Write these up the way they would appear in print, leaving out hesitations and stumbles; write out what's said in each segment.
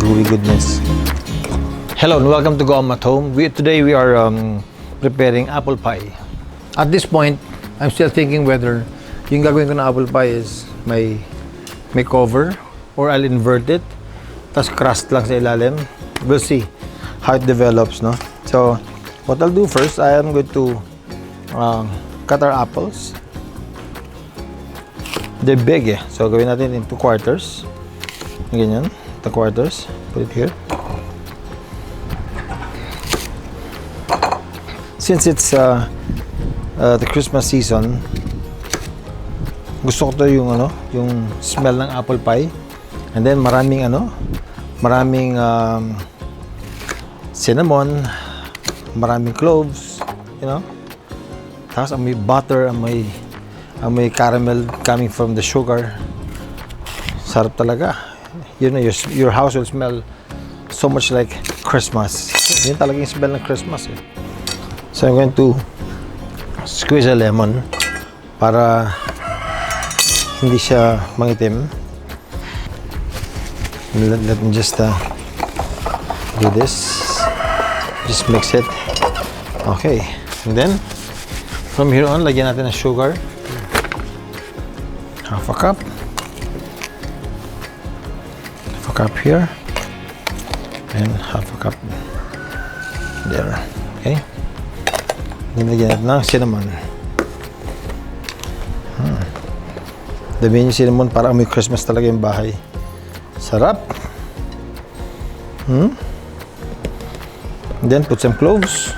Gooey goodness. Hello and welcome to Goma at Home. Today we are preparing apple pie. At this point, I'm still thinking whether yung gagawin ko na apple pie is may cover or I'll invert it. Tas crust lang sa ilalim. We'll see how it develops, no? So, what I'll do first, I am going to cut our apples. They're big eh. So, gawin natin into quarters. Ganyan. The quarters. Put it here. Since it's the Christmas season, gusto ko to yung smell ng apple pie. And then maraming cinnamon, maraming cloves, you know. Tapos may butter, may caramel coming from the sugar. Sarap talaga. You know, your house will smell so much like Christmas. Yun talaga yung smell ng Christmas eh. So I'm going to squeeze a lemon para hindi siya mangitim. Let me just do this. Just mix it. Okay. And then from here on, lagyan natin ng sugar. Half a cup. Half a cup here. And half a cup there. Okay. Nilagyan natin ng cinnamon. Damihan yung cinnamon para may Christmas talaga yung bahay. Sarap. And then put some cloves.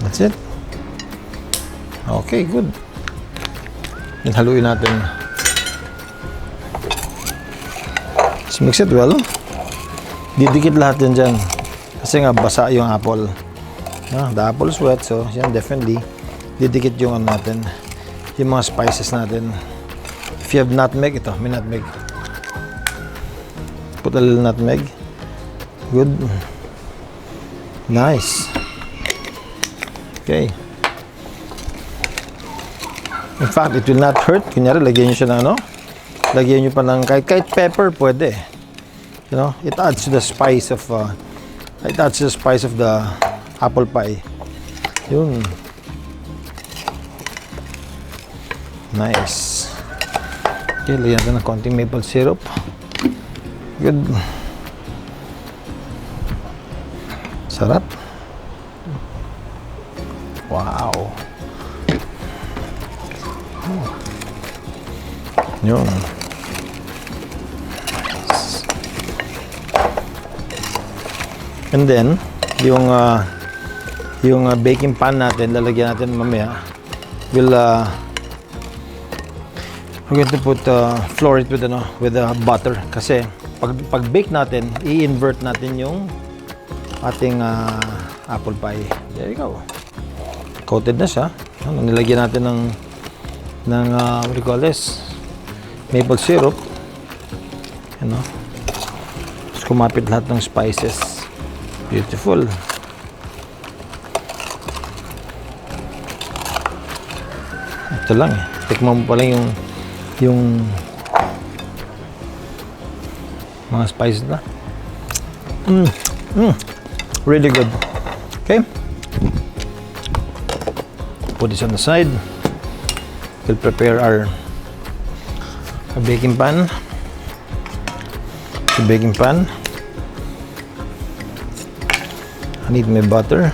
That's it. Okay, good. Then haluin natin. Just mix it well. Didikit lahat yan dyan. Kasi nga basa yung apple. The apple is wet, so yan definitely didikit yung natin, yung mga spices natin. If you have nutmeg, ito, may nutmeg. Put a little nutmeg. Good. Nice. Okay. In fact, it will not hurt. Kunyari, lagyan nyo siya ng lagyan nyo pa ng kahit pepper, pwede. You know, it adds to the spice of the apple pie. Yun. Nice. Okay, lagyan natin ng konting maple syrup. Good. Sarap. Wow. Yun. And then, yung baking pan natin, lalagyan natin mamaya. We're going to floor it with butter. Kasi pag bake natin, i-invert natin yung ating apple pie. There you go. Coated na siya. Nilagyan natin ng what do you call this? Maple syrup. You know. Tapos kumapit lahat ng spices. Beautiful. Ito lang eh. Tikman mo pa lang yung mga spices na. Really good. Okay. Put this on the side. We'll prepare our baking pan. The baking pan. I need my butter.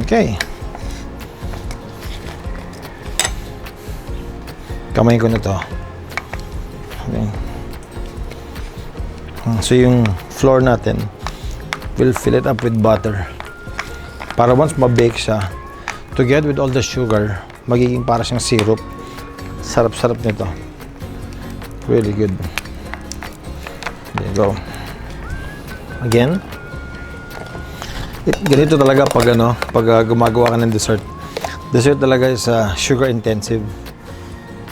Okay. Kamay ko na to. Okay. So yung flour natin, we'll fill it up with butter. Para once ma-bake siya, together with all the sugar, magiging para siyang syrup. Sarap-sarap nito. Really good. There you go. Again. Ganito talaga pag gumagawa ka ng dessert. Dessert talaga is sugar intensive.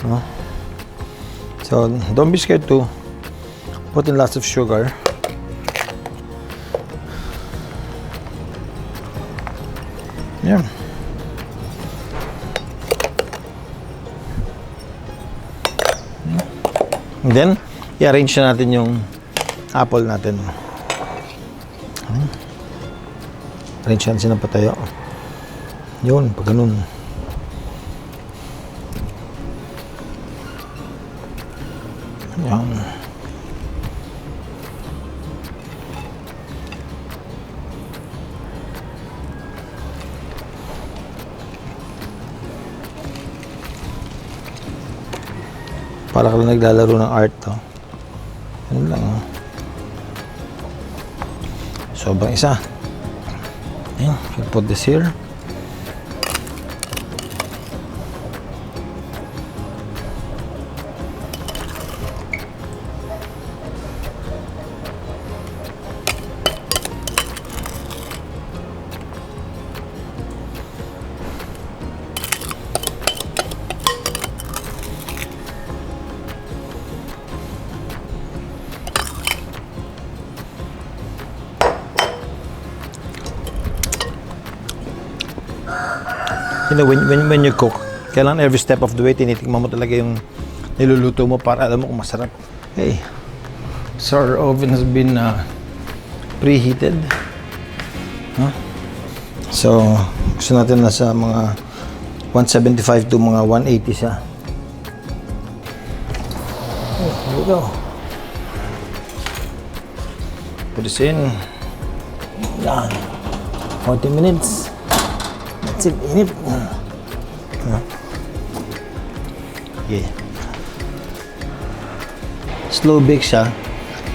No? So, So don't be scared to put in lots of sugar. Yeah. And then, i-arrange na natin yung apple natin. Arrange natin siya ng patayo. Yun, pag ganun. Yan. Para ka lang naglalaro ng art to. Yan lang. Sobrang isa. Ayan, we'll put this here. You know, when you cook, kailangan every step of the way tinitikman mo talaga yung niluluto mo para alam mo kung masarap. Okay, so our oven has been preheated. So gusto natin nasa mga 175 to mga 180 siya. Okay, here we go. Put this in. Yan. 40 minutes. That's it, inip. Okay. Slow bake siya.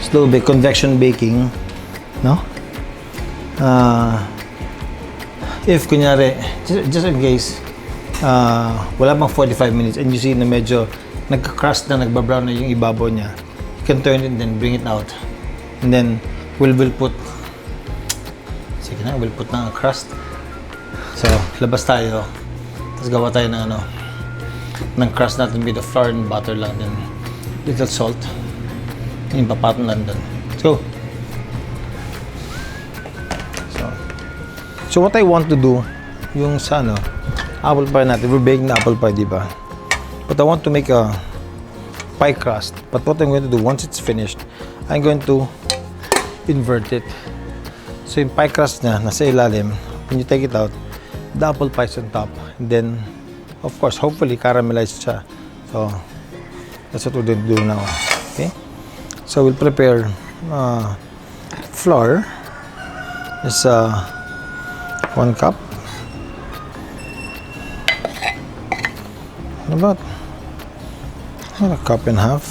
Slow bake, convection baking. No? If kunyari, just in case, wala pang 45 minutes and you see na medyo nagka-crust na, nagbabrown na yung ibabaw niya, you can turn it and then bring it out. And then, we'll put, sige na, we'll put na crust. So, labas tayo. Tapos gawa tayo ng ng crust natin with the flour and butter lang, then little salt. Yung papatong lang dun. Let's go. So what I want to do, yung sa apple pie natin, we're baking the apple pie, di ba? But I want to make a pie crust. But what I'm going to do, once it's finished, I'm going to invert it. So yung pie crust niya, nasa ilalim, when you take it out, the apple pie is on top. And then, of course, hopefully caramelized siya. So, that's what we're going to do now. Okay? So, we'll prepare flour. It's 1 cup. About a cup and a half.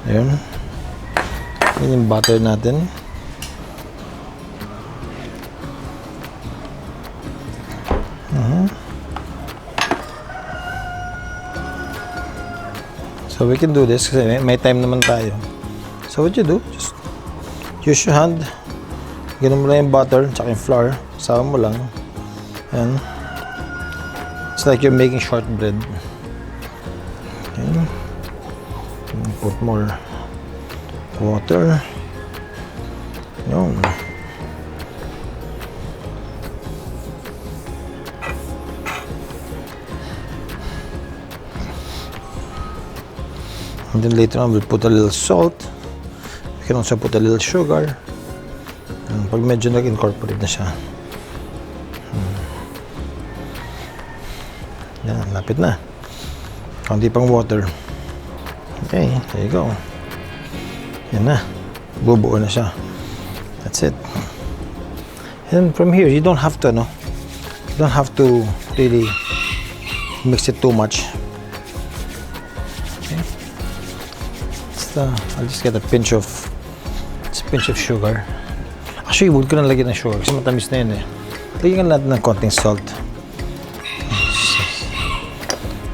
Ayan. Yan yung butter natin. So we can do this kasi may time naman tayo. So what you do, just use your hand, ganun mo lang yung butter tsaka yung flour, sama mo lang, and it's like you're making shortbread. Okay. Put more water. Yun. And then later on, we'll put a little salt. We can also put a little sugar. And pag medyo nag-incorporate na siya. Yan, lapit na. Kaunti pang water. Okay, there you go. Yan na. Bubuo na siya. That's it. And from here, you don't have to, you don't have to really mix it too much. I'll just get a pinch of sugar. Actually, huwag ko na lagyan ng sugar kasi matamis na yun eh. Lagyan ka natin ng konting salt.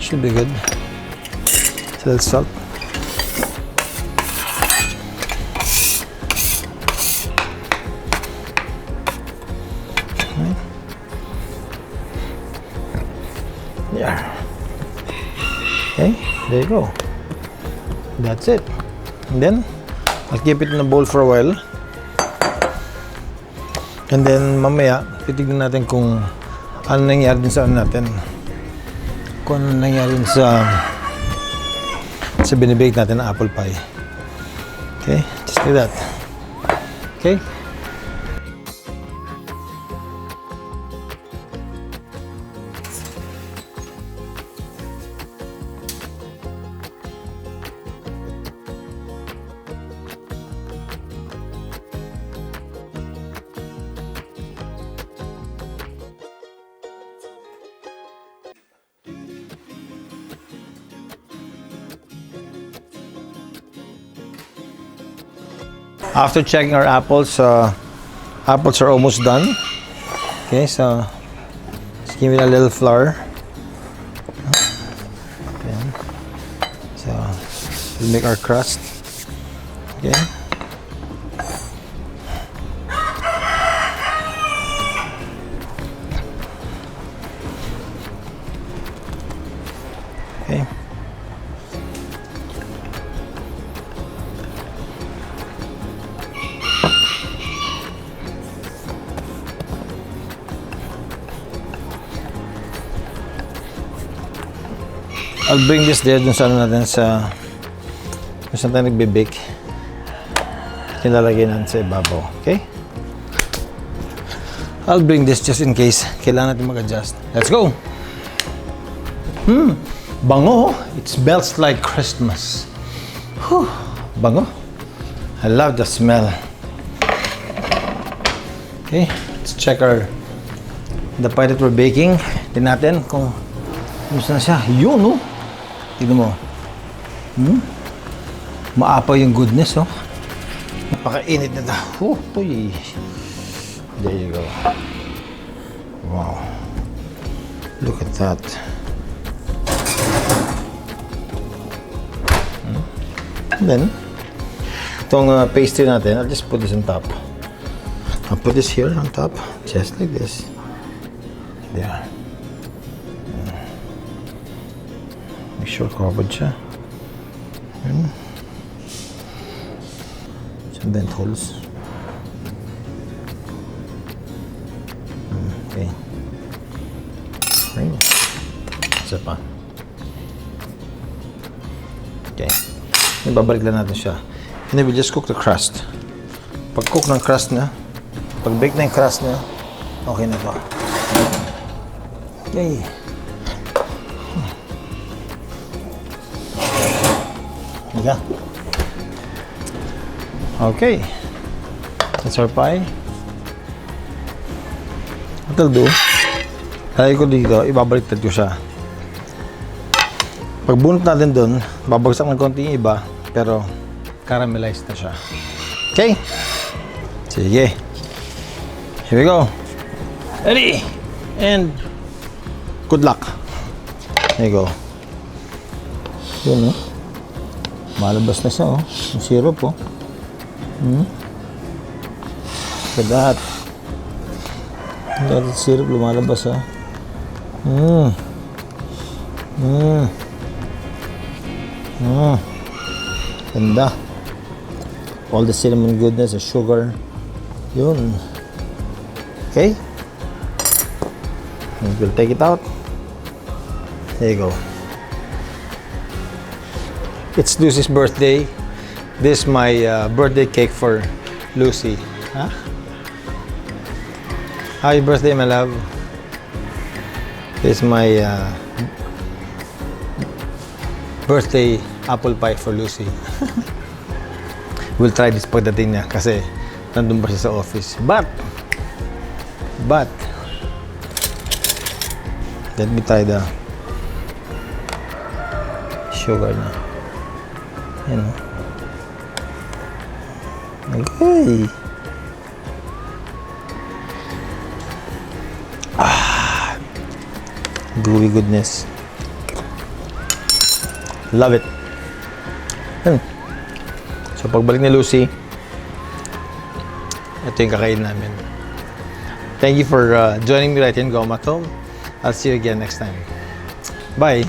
Should be good. A little salt. Yeah. Okay, there you go. That's it. And then, I'll keep it in a bowl for a while. And then, mamaya, titignan natin kung ano nangyari din sa ano natin. Kung ano nangyari din sa binibake natin na apple pie. Okay? Just like that. Okay? After checking our apples, apples are almost done. Okay, so just give it a little flour. Okay. So we'll make our crust. Okay. Okay. I'll bring this there dun sa ano natin sa kung saan tayo nagbe-bake. Kinalagay natin sa ibabaw. Okay? I'll bring this just in case kailangan natin mag-adjust. Let's go! Bango! It smells like Christmas. Whew, bango! I love the smell. Okay, let's check the pie that we're baking. Tingnan natin kung kumusta na siya. Yun, no? Tignan mo. Maapaw yung goodness, oh. Napakainit na ito. Uy. There you go. Wow. Look at that. And then, itong pastry natin, I'll just put this on top. I'll put this here on top, just like this. There. Make sure covered siya. Some vent holes. Okay. Right. Isa pa. Okay. Ibabalik lang natin siya. And then we just cook the crust. Pag cook ng crust na, pag bake na yung crust na, okay na to. Okay. Yeah. Okay. That's our pie. What I'll do, lagay ko dito, ibabaliktad ko siya. Pag bunot natin dun, babagsak ng konti yung iba, pero caramelized na siya. Okay? Sige. Here we go. Ready? And good luck. There you go. Yun, no? Malabas na siya, oh. Yung syrup, oh. Look at that. That syrup lumalabas, ah. Ganda. All the cinnamon goodness, the sugar. Yun. Okay. And we'll take it out. There you go. It's Lucy's birthday. This is my birthday cake for Lucy. Huh? Happy birthday, my love. This is my birthday apple pie for Lucy. We'll try this pagdating niya kasi nandun pa siya sa office. But let me try the sugar na. You know. Okay. Gooey goodness. Love it. So pagbalik ni Lucy, ito yung kakain namin. Thank you for joining me right here in Goma. I'll see you again next time. Bye.